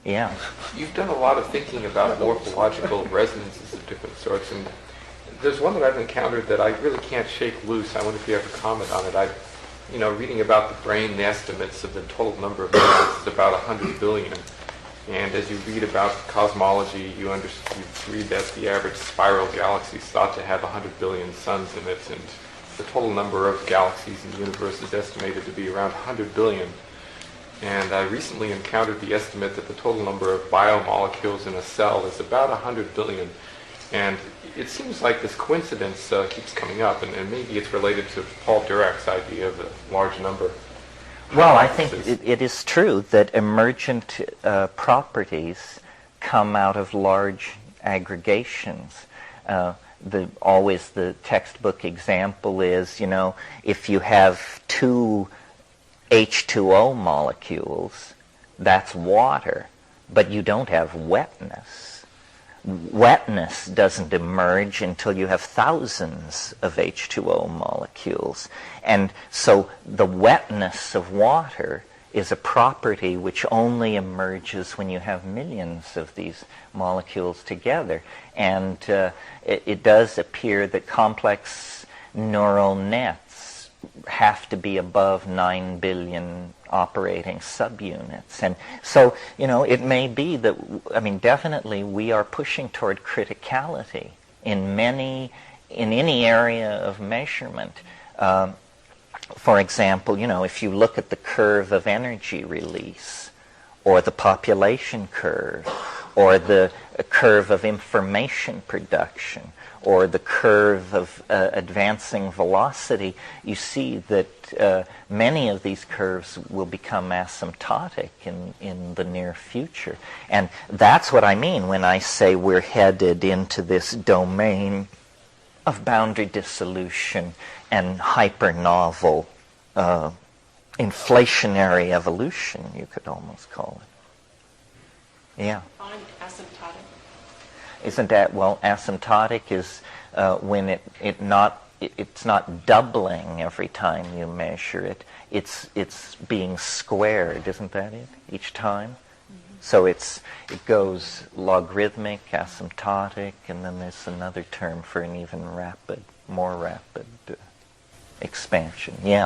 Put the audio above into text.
Yeah. You've done a lot of thinking about morphological resonances of different sorts, and there's one that I've encountered that I really can't shake loose. I wonder if you have a comment on it. Reading about the brain, the estimates of the total number of neurons is about 100 billion. And as you read about cosmology, you read that the average spiral galaxy is thought to have 100 billion suns in it, and the total number of galaxies in the universe is estimated to be around 100 billion. And I recently encountered the estimate that the total number of biomolecules in a cell is about 100 billion. And it seems like this coincidence keeps coming up, and maybe it's related to Paul Dirac's idea of a large number. Well, I think it is true that emergent properties come out of large aggregations. Always the textbook example is, if you have two H2O molecules, that's water, but you don't have wetness. Wetness doesn't emerge until you have thousands of H2O molecules. And so the wetness of water is a property which only emerges when you have millions of these molecules together. And it does appear that complex neural nets have to be above 9 billion operating subunits. And so, it may be that, definitely we are pushing toward criticality in any area of measurement. For example, if you look at the curve of energy release, or the population curve, or the curve of information production, or the curve of advancing velocity, you see that many of these curves will become asymptotic in the near future. And that's what I mean when I say we're headed into this domain of boundary dissolution and hyper-novel inflationary evolution, you could almost call it. Yeah. Define asymptotic. Isn't that, asymptotic is when it's not doubling every time you measure it. It's being squared, isn't that it, each time? Mm-hmm. So it goes logarithmic, asymptotic, and then there's another term for an even more rapid expansion. Yeah.